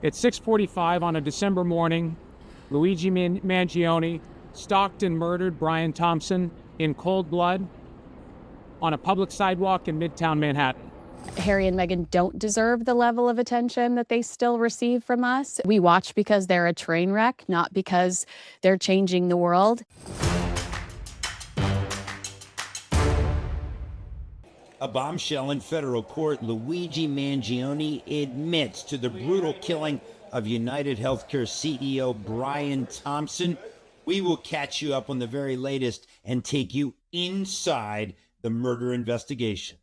At 6:45 on a December morning, Luigi Mangione stalked and murdered Brian Thompson in cold blood on a public sidewalk in Midtown Manhattan. Harry and Meghan don't deserve the level of attention that they still receive from us. We watch because they're a train wreck, not because they're changing the world. A bombshell in federal court. Luigi Mangione admits to the brutal killing of UnitedHealthcare CEO Brian Thompson. We will catch you up on the very latest and take you inside the murder investigation.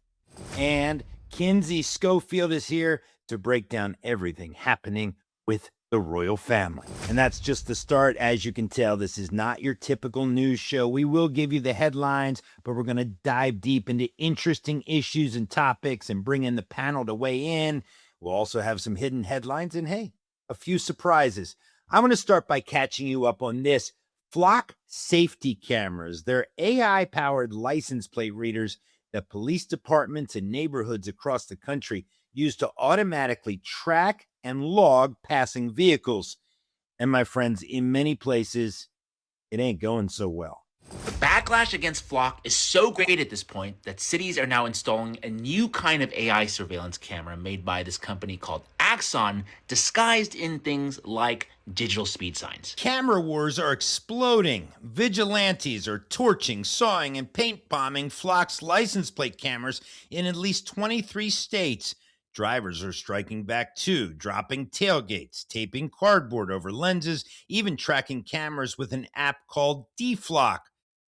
And Kinsey Schofield is here to break down everything happening with the royal family. And that's just the start. As you can tell, this is not your typical news show. We will give you the headlines, but we're going to dive deep into interesting issues and topics and bring in the panel to weigh in. We'll also have some hidden headlines and, hey, a few surprises. I'm going to start by catching you up on this. Flock safety cameras. They're AI-powered license plate readers that police departments and neighborhoods across the country use to automatically track and log passing vehicles. And my friends, in many places, it ain't going so well. The backlash against Flock is so great at this point that cities are now installing a new kind of AI surveillance camera made by this company called Axon, disguised in things like digital speed signs. Camera wars are exploding. Vigilantes are torching, sawing, and paint bombing Flock's license plate cameras in at least 23 states. Drivers are striking back too, dropping tailgates, taping cardboard over lenses, even tracking cameras with an app called DFlock.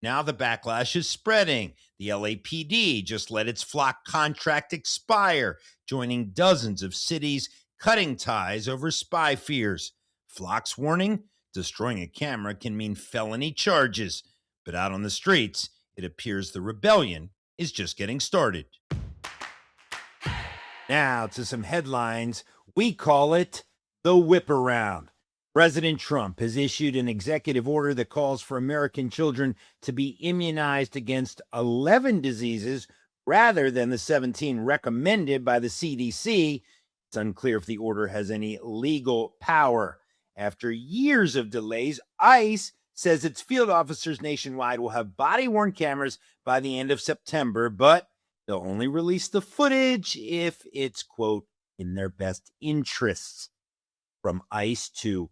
Now the backlash is spreading. The LAPD just let its Flock contract expire, joining dozens of cities cutting ties over spy fears. Flock's warning: destroying a camera can mean felony charges. But out on the streets, it appears the rebellion is just getting started. Now to some headlines. We call it the whip around. President Trump has issued an executive order that calls for American children to be immunized against 11 diseases rather than the 17 recommended by the CDC. It's unclear if the order has any legal power. After years of delays, ICE says its field officers nationwide will have body-worn cameras by the end of September, but they'll only release the footage if it's, quote, in their best interests. From ice to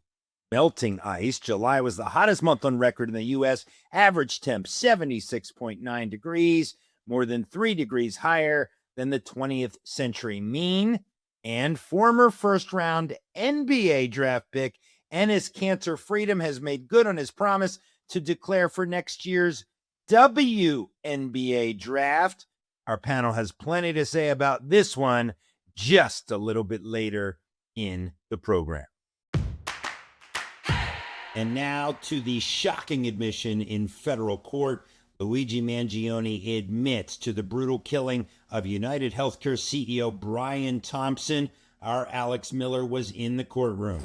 melting ice, July was the hottest month on record in the U.S. Average temp 76.9 degrees, more than 3 degrees higher than the 20th century mean. And former first-round NBA draft pick Enes Kanter Freedom has made good on his promise to declare for next year's WNBA draft. Our panel has plenty to say about this one just a little bit later in the program. And now to the shocking admission in federal court. Luigi Mangione admits to the brutal killing of UnitedHealthcare CEO Brian Thompson. Our Alex Miller was in the courtroom.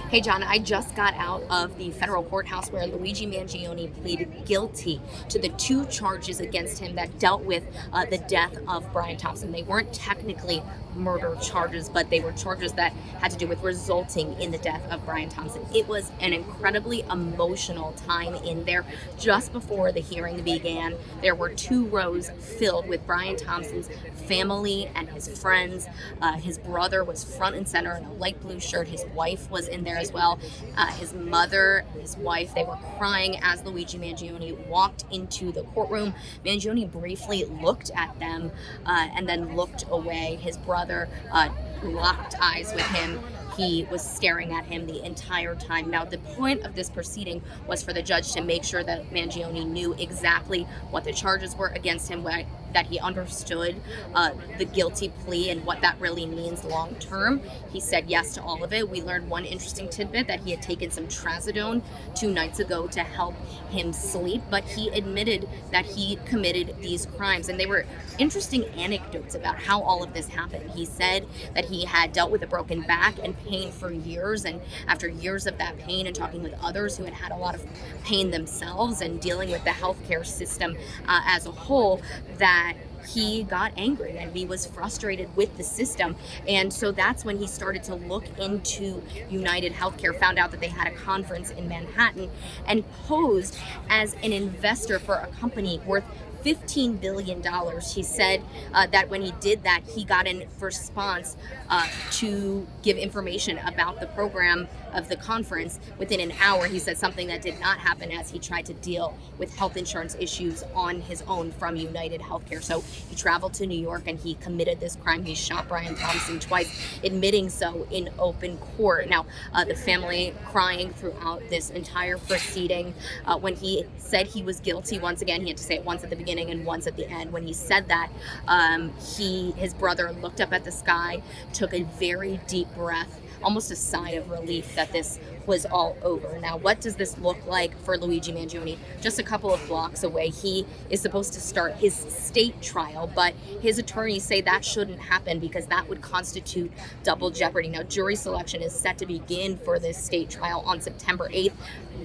Hey, John, I just got out of the federal courthouse where Luigi Mangione pleaded guilty to the 2 charges against him that dealt with the death of Brian Thompson. They weren't technically murder charges, but they were charges that had to do with resulting in the death of Brian Thompson. It was an incredibly emotional time in there. Just before the hearing began, there were 2 rows filled with Brian Thompson's family and his friends. His brother was front and center in a light blue shirt. His wife was in there as well. His mother, his wife, they were crying as Luigi Mangione walked into the courtroom. Mangione briefly looked at them and then looked away. His brother locked eyes with him. He was staring at him the entire time. Now, the point of this proceeding was for the judge to make sure that Mangione knew exactly what the charges were against him, that he understood the guilty plea and what that really means long term. He said yes to all of it. We learned one interesting tidbit, that he had taken some trazodone 2 nights ago to help him sleep, but he admitted that he committed these crimes. And they were interesting anecdotes about how all of this happened. He said that he had dealt with a broken back and pain for years, and after years of that pain and talking with others who had had a lot of pain themselves and dealing with the healthcare system as a whole, that he got angry and he was frustrated with the system. And so that's when he started to look into UnitedHealthcare, found out that they had a conference in Manhattan, and posed as an investor for a company worth $15 billion. He said that when he did that, he got in response to give information about the program of the conference within an hour. He said something that did not happen as he tried to deal with health insurance issues on his own from UnitedHealthcare. So he traveled to New York and he committed this crime. He shot Brian Thompson twice, admitting so in open court. Now, the family crying throughout this entire proceeding. When he said he was guilty, once again, he had to say it once at the beginning and once at the end. When he said that, his brother looked up at the sky, took a very deep breath, almost a sigh of relief that this was all over. Now, what does this look like for Luigi Mangione? Just a couple of blocks away, he is supposed to start his state trial, but his attorneys say that shouldn't happen because that would constitute double jeopardy. Now, jury selection is set to begin for this state trial on September 8th.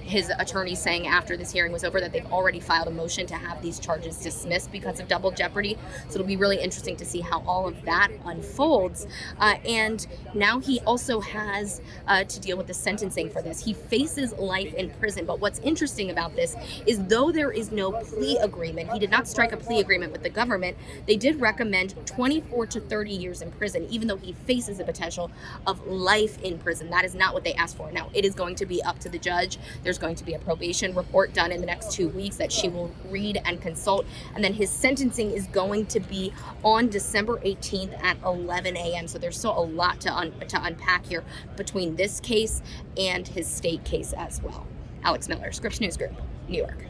His attorney saying after this hearing was over that they've already filed a motion to have these charges dismissed because of double jeopardy. So it'll be really interesting to see how all of that unfolds. And now he also has to deal with the sentencing for this. He faces life in prison. But what's interesting about this is though there is no plea agreement, he did not strike a plea agreement with the government, they did recommend 24 to 30 years in prison, even though he faces the potential of life in prison. That is not what they asked for. Now, it is going to be up to the judge. There's going to be a probation report done in the next 2 weeks that she will read and consult. And then his sentencing is going to be on December 18th at 11 a.m. So there's still a lot to unpack here between this case and his state case as well. Alex Miller, Scripps News Group, New York.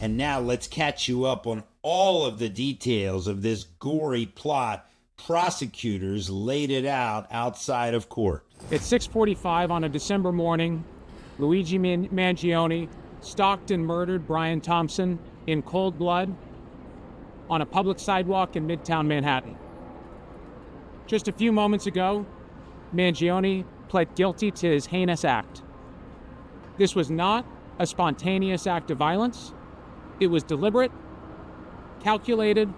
And now let's catch you up on all of the details of this gory plot. Prosecutors laid it out outside of court. At 6:45 on a December morning, Luigi Mangione stalked and murdered Brian Thompson in cold blood on a public sidewalk in Midtown Manhattan. Just a few moments ago, Mangione pled guilty to his heinous act. This was not a spontaneous act of violence. It was deliberate, calculated,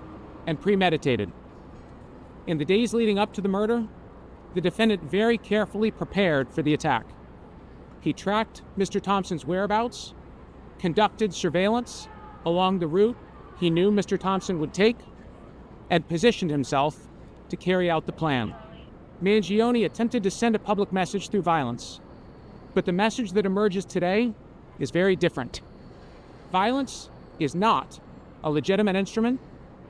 and premeditated. In the days leading up to the murder, the defendant very carefully prepared for the attack. He tracked Mr. Thompson's whereabouts, conducted surveillance along the route he knew Mr. Thompson would take, and positioned himself to carry out the plan. Mangione attempted to send a public message through violence, but the message that emerges today is very different. Violence is not a legitimate instrument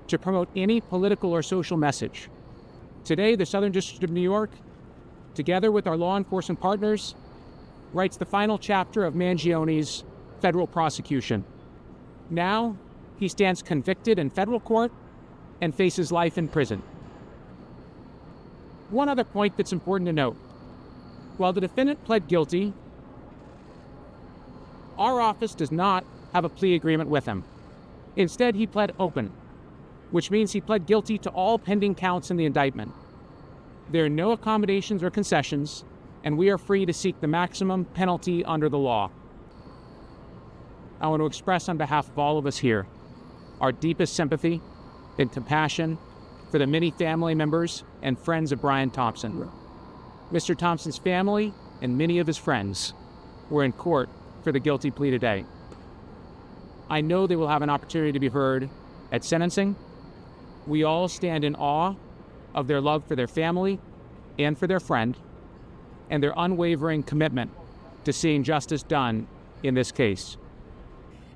to promote any political or social message. Today, the Southern District of New York, together with our law enforcement partners, writes the final chapter of Mangione's federal prosecution. Now, he stands convicted in federal court and faces life in prison. One other point that's important to note. While the defendant pled guilty, our office does not have a plea agreement with him. Instead, he pled open, which means he pled guilty to all pending counts in the indictment. There are no accommodations or concessions, and we are free to seek the maximum penalty under the law. I want to express on behalf of all of us here our deepest sympathy and compassion for the many family members and friends of Brian Thompson. Mr. Thompson's family and many of his friends were in court for the guilty plea today. I know they will have an opportunity to be heard at sentencing. We all stand in awe of their love for their family and for their friend, and their unwavering commitment to seeing justice done in this case.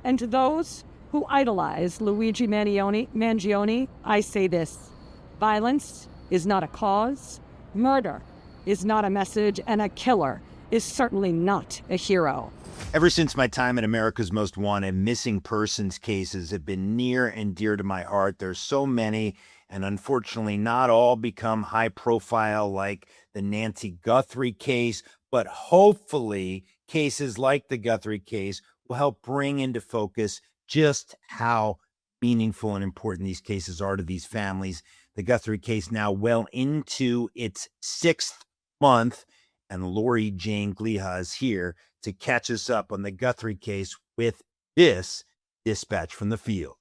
And to those who idolize Luigi Mangione, I say this: violence is not a cause, murder is not a message, and a killer is certainly not a hero. Ever since my time at America's Most Wanted, missing persons cases have been near and dear to my heart. There's so many, and unfortunately not all become high profile like the Nancy Guthrie case, but hopefully cases like the Guthrie case will help bring into focus just how meaningful and important these cases are to these families. The Guthrie case now well into its 6th month, and Lori Jane Gliha is here to catch us up on the Guthrie case with this dispatch from the field.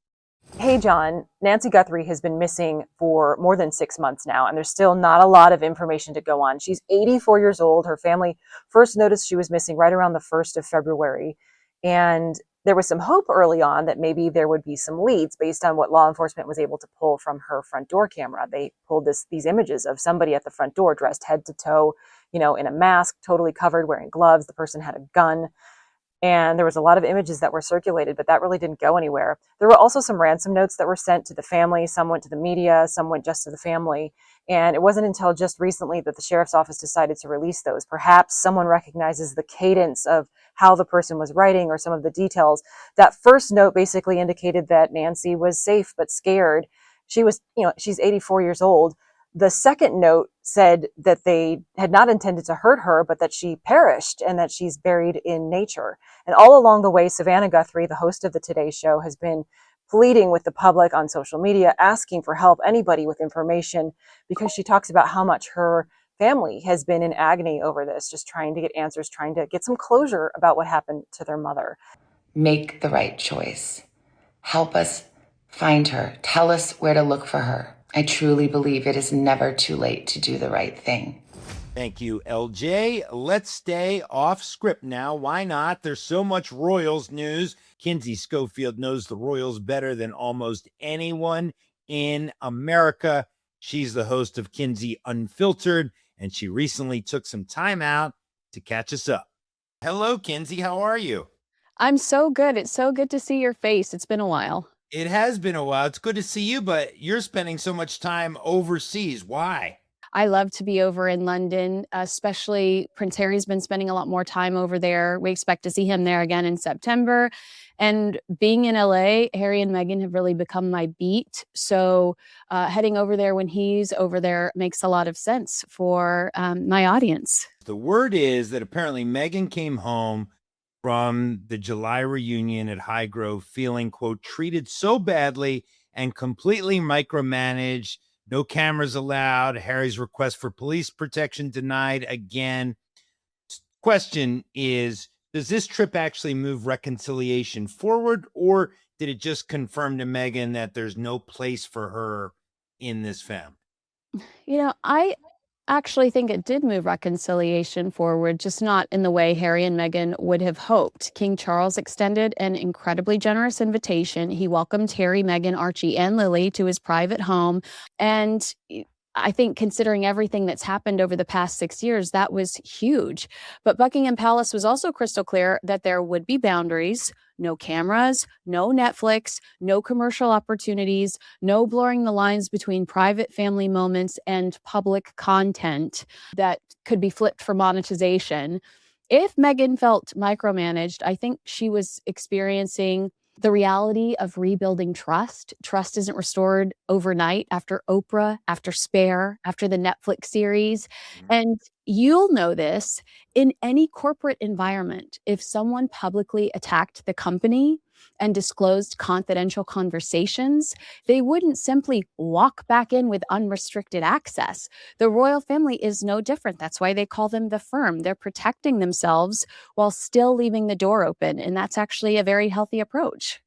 Hey, Jon, Nancy Guthrie has been missing for more than 6 months now, and there's still not a lot of information to go on. She's 84 years old. Her family first noticed she was missing right around the 1st of February. And there was some hope early on that maybe there would be some leads based on what law enforcement was able to pull from her front door camera. They pulled these images of somebody at the front door dressed head to toe, in a mask, totally covered, wearing gloves. The person had a gun. And there was a lot of images that were circulated, but that really didn't go anywhere. There were also some ransom notes that were sent to the family. Some went to the media, some went just to the family. And it wasn't until just recently that the sheriff's office decided to release those. Perhaps someone recognizes the cadence of how the person was writing or some of the details. That first note basically indicated that Nancy was safe but scared. She's 84 years old. The second note said that they had not intended to hurt her, but that she perished and that she's buried in nature. And all along the way, Savannah Guthrie, the host of the Today Show, has been pleading with the public on social media, asking for help, anybody with information, because she talks about how much her family has been in agony over this, just trying to get answers, trying to get some closure about what happened to their mother. Make the right choice. Help us find her. Tell us where to look for her. I truly believe it is never too late to do the right thing. Thank you, LJ. Let's stay off script now. Why not? There's so much Royals news. Kinsey Schofield knows the Royals better than almost anyone in America. She's the host of Kinsey Unfiltered, and she recently took some time out to catch us up. Hello, Kinsey. How are you? I'm so good. It's so good to see your face. It's been a while. It has been a while. It's good to see you, but you're spending so much time overseas. Why? I love to be over in London, especially Prince Harry's been spending a lot more time over there. We expect to see him there again in September. And being in LA, Harry and Meghan have really become my beat. So heading over there when he's over there makes a lot of sense for my audience. The word is that apparently Meghan came home from the July reunion at Highgrove feeling, quote, treated so badly and completely micromanaged. No cameras allowed. Harry's request for police protection denied again. Question is, does this trip actually move reconciliation forward, or did it just confirm to Meghan that there's no place for her in this family? I actually think it did move reconciliation forward, just not in the way Harry and Meghan would have hoped. King Charles extended an incredibly generous invitation. He welcomed Harry, Meghan, Archie, and Lily to his private home. And I think considering everything that's happened over the past 6 years, that was huge. But Buckingham Palace was also crystal clear that there would be boundaries, no cameras, no Netflix, no commercial opportunities, no blurring the lines between private family moments and public content that could be flipped for monetization. If Meghan felt micromanaged, I think she was experiencing the reality of rebuilding trust. Trust isn't restored overnight after Oprah, after Spare, after the Netflix series. And you'll know this in any corporate environment. If someone publicly attacked the company and disclosed confidential conversations, they wouldn't simply walk back in with unrestricted access. The royal family is no different. That's why they call them the firm. They're protecting themselves while still leaving the door open. And that's actually a very healthy approach.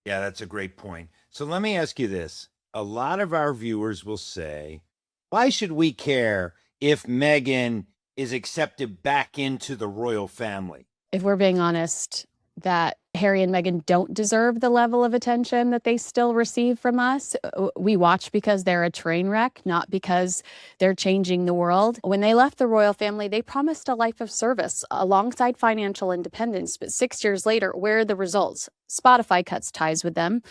Yeah, that's a great point. So let me ask you this. A lot of our viewers will say, why should we care if Meghan is accepted back into the royal family? If we're being honest, that Harry and Meghan don't deserve the level of attention that they still receive from us. We watch because they're a train wreck, not because they're changing the world. When they left the royal family, they promised a life of service alongside financial independence. But 6 years later, where are the results? Spotify cuts ties with them.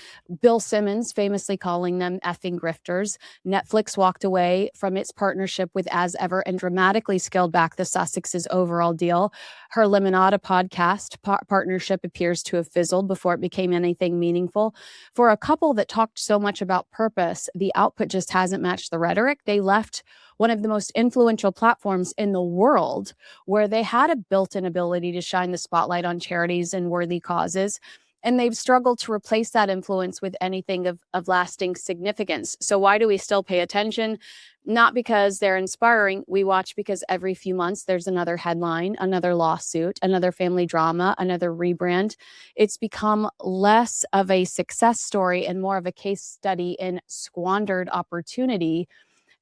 Bill Simmons famously calling them effing grifters. Netflix walked away from its partnership with As Ever and dramatically scaled back the Sussex's overall deal. Her Limonada podcast partnership appears to have fizzled before it became anything meaningful. For a couple that talked so much about purpose, the output just hasn't matched the rhetoric. They left one of the most influential platforms in the world where they had a built-in ability to shine the spotlight on charities and worthy causes. And they've struggled to replace that influence with anything of lasting significance. So why do we still pay attention? Not because they're inspiring. We watch because every few months there's another headline, another lawsuit, another family drama, another rebrand. It's become less of a success story and more of a case study in squandered opportunity.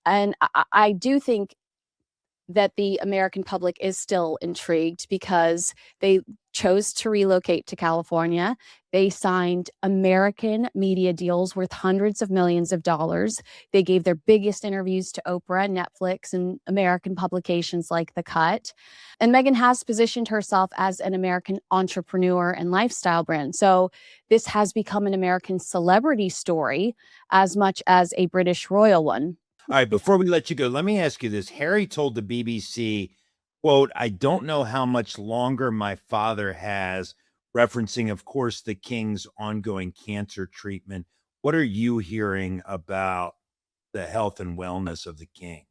And I do think that the American public is still intrigued because they chose to relocate to California. They signed American media deals worth hundreds of millions of dollars. They gave their biggest interviews to Oprah, Netflix, and American publications like The Cut. And Meghan has positioned herself as an American entrepreneur and lifestyle brand. So this has become an American celebrity story as much as a British royal one. All right, before we let you go, let me ask you this. Harry told the BBC, quote, "I don't know how much longer my father has," referencing, of course, the king's ongoing cancer treatment. What are you hearing about the health and wellness of the king?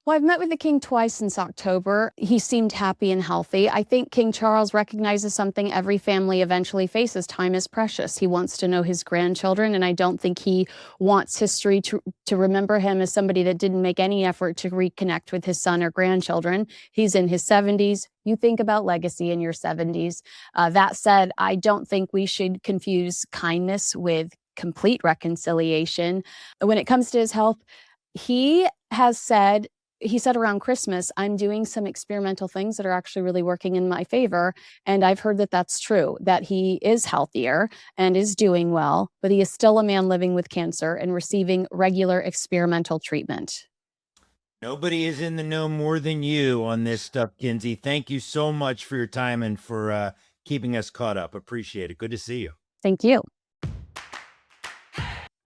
Well, I've met with the king twice since October. He seemed happy and healthy. I think King Charles recognizes something every family eventually faces. Time is precious. He wants to know his grandchildren, and I don't think he wants history to remember him as somebody that didn't make any effort to reconnect with his son or grandchildren. He's in his 70s. You think about legacy in your 70s. That said, I don't think we should confuse kindness with complete reconciliation. When it comes to his health, he said around Christmas, I'm doing some experimental things that are actually really working in my favor. And I've heard that that's true, that he is healthier and is doing well, but he is still a man living with cancer and receiving regular experimental treatment. Nobody is in the know more than you on this stuff, Kinsey. Thank you so much for your time and for keeping us caught up. Appreciate it. Good to see you. Thank you.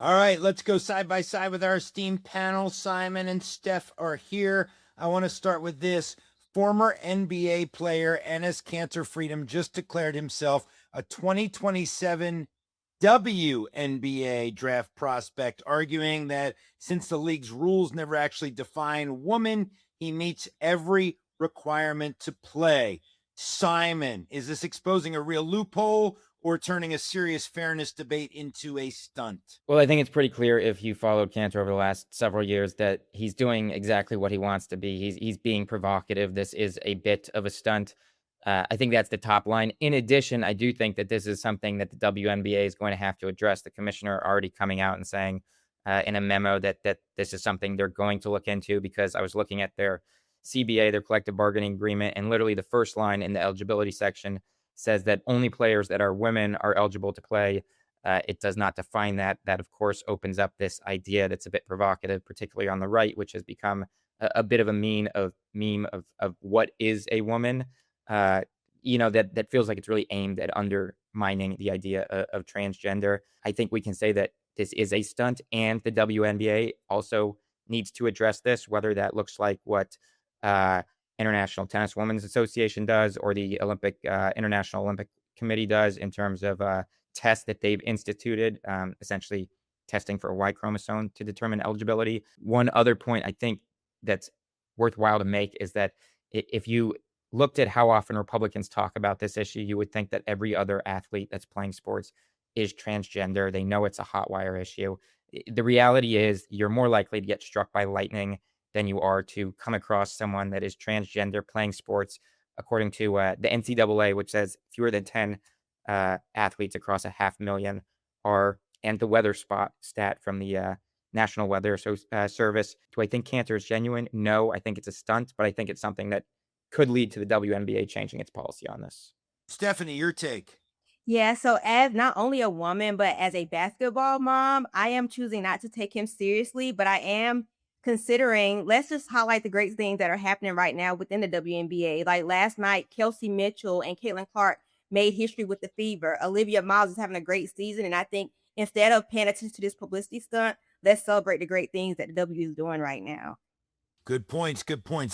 All right, let's go side by side with our esteemed panel. Simon and Steph are here. I want to start with this. Former NBA player Enes Kanter Freedom just declared himself a 2027 WNBA draft prospect, arguing that since the league's rules never actually define woman, he meets every requirement to play. Simon, is this exposing a real loophole or turning a serious fairness debate into a stunt? Well, I think it's pretty clear if you followed Kanter over the last several years that he's doing exactly what he wants to be. He's being provocative. This is a bit of a stunt. I think that's the top line. In addition, I do think that this is something that the WNBA is going to have to address. The commissioner already coming out and saying in a memo that this is something they're going to look into, because I was looking at their CBA, their collective bargaining agreement, and literally the first line in the eligibility section says that only players that are women are eligible to play. It does not define that. That, of course, opens up this idea that's a bit provocative, particularly on the right, which has become a bit of a meme of what is a woman. That feels like it's really aimed at undermining the idea of transgender. I think we can say that this is a stunt, and the WNBA also needs to address this, whether that looks like what International Tennis Women's Association does or the International Olympic Committee does in terms of tests that they've instituted, essentially testing for a Y chromosome to determine eligibility. One other point I think that's worthwhile to make is that if you looked at how often Republicans talk about this issue, you would think that every other athlete that's playing sports is transgender. They know it's a hot wire issue. The reality is you're more likely to get struck by lightning than you are to come across someone that is transgender playing sports, according to the NCAA, which says fewer than 10 athletes across 500,000 are, and the weather stat from the National Weather Service. Do I think Kanter is genuine? No, I think it's a stunt, but I think it's something that could lead to the WNBA changing its policy on this. Stephanie, your take. Yeah, so as not only a woman, but as a basketball mom, I am choosing not to take him seriously, but I am considering, let's just highlight the great things that are happening right now within the WNBA. Like last night, Kelsey Mitchell and Caitlin Clark made history with the fever. Olivia Miles is having a great season, and I think instead of paying attention to this publicity stunt, let's celebrate the great things that the W is doing right now. Good points.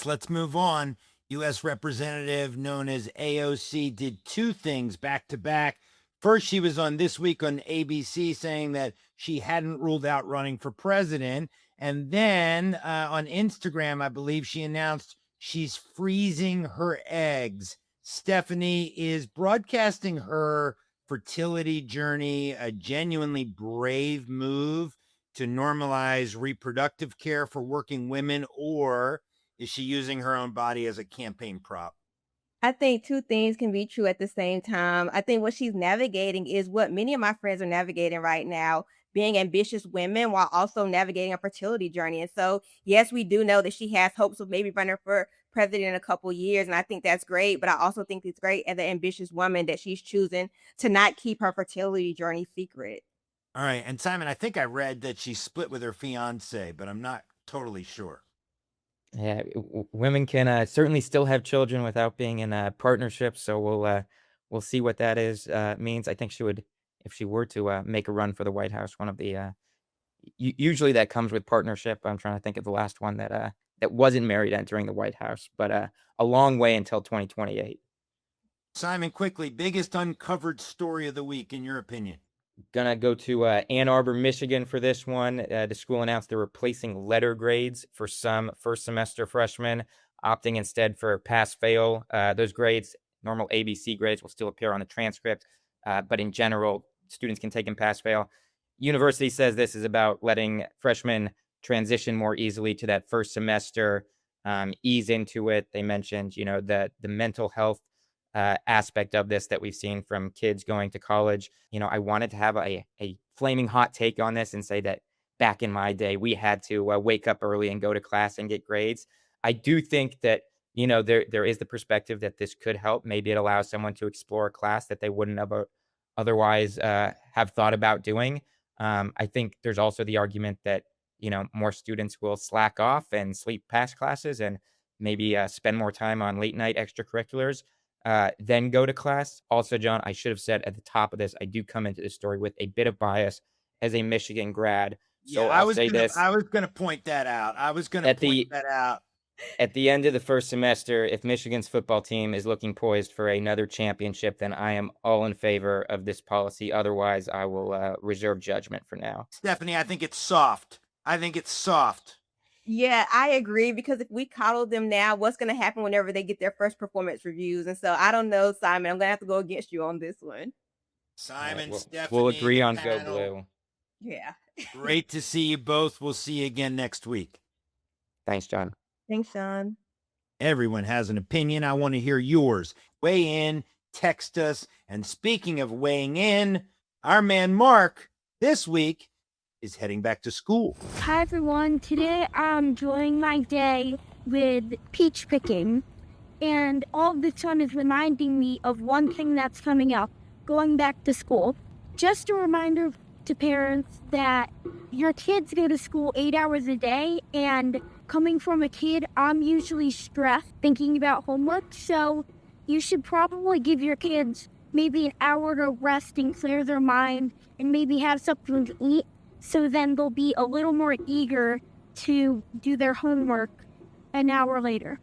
Let's move on. U.S. Representative known as AOC did two things back to back. First, she was on This Week on ABC saying that she hadn't ruled out running for president. And then on Instagram, I believe she announced she's freezing her eggs. Stephanie is broadcasting her fertility journey a genuinely brave move to normalize reproductive care for working women, or is she using her own body as a campaign prop? I think two things can be true at the same time. I think what she's navigating is what many of my friends are navigating right now, being ambitious women while also navigating a fertility journey. And so, yes, we do know that she has hopes of maybe running for president in a couple years. And I think that's great. But I also think it's great as an ambitious woman that she's choosing to not keep her fertility journey secret. All right. And Simon, I think I read that she split with her fiance, but I'm not totally sure. Yeah, women can certainly still have children without being in a partnership. So we'll see what that is means. I think she would, if she were to make a run for the White House, one of the usually that comes with partnership. I'm trying to think of the last one that wasn't married entering the White House, but a long way until 2028. Simon, quickly, biggest uncovered story of the week, in your opinion? Gonna go to Ann Arbor, Michigan for this one. The school announced they're replacing letter grades for some first semester freshmen, opting instead for pass-fail. Those grades, normal ABC grades, will still appear on the transcript, but in general, students can take in pass-fail. University says this is about letting freshmen transition more easily to that first semester, ease into it. They mentioned, the mental health aspect of this that we've seen from kids going to college. I wanted to have a flaming hot take on this and say that back in my day, we had to wake up early and go to class and get grades. I do think that, there is the perspective that this could help. Maybe it allows someone to explore a class that they wouldn't have otherwise have thought about doing. I think there's also the argument that, more students will slack off and sleep past classes and maybe spend more time on late night extracurriculars. Then go to class. Also, John, I should have said at the top of this, I do come into this story with a bit of bias as a Michigan grad. So I was going to point that out. At the end of the first semester, if Michigan's football team is looking poised for another championship, then I am all in favor of this policy. Otherwise, I will reserve judgment for now. Stephanie, I think it's soft. Yeah, I agree, because if we coddle them now, what's going to happen whenever they get their first performance reviews? And so I don't know, Simon, I'm going to have to go against you on this one. Simon, Stephanie, we'll agree on panel. Go Blue. Yeah. Great to see you both. We'll see you again next week. Thanks, John. Thanks, Sean. Everyone has an opinion. I want to hear yours. Weigh in, text us. And speaking of weighing in, our man Marc this week is heading back to school. Hi, everyone. Today I'm enjoying my day with peach picking. And all of the sun is reminding me of one thing that's coming up, going back to school. Just a reminder to parents that your kids go to school 8 hours a day, and coming from a kid, I'm usually stressed thinking about homework, so you should probably give your kids maybe an hour to rest and clear their mind and maybe have something to eat, so then they'll be a little more eager to do their homework an hour later.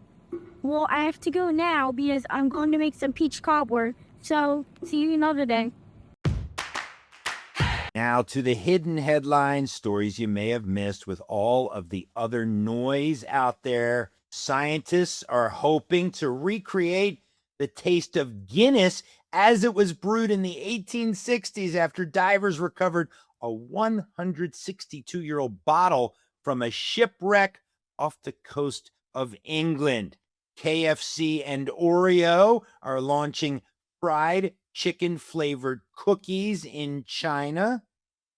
Well, I have to go now because I'm going to make some peach cobbler, so see you another day. Now to the hidden headlines, stories you may have missed with all of the other noise out there. Scientists are hoping to recreate the taste of Guinness as it was brewed in the 1860s after divers recovered a 162-year-old bottle from a shipwreck off the coast of England. KFC and Oreo are launching fried chicken flavored cookies in China.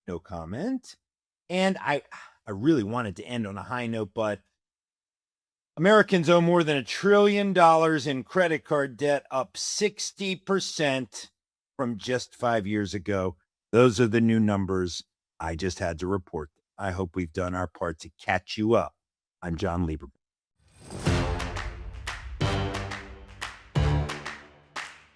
No comment. And I really wanted to end on a high note, but Americans owe more than $1 trillion in credit card debt, up 60% from just 5 years ago. Those are the new numbers. I just had to report. I hope we've done our part to catch you up. I'm Jon Leiberman.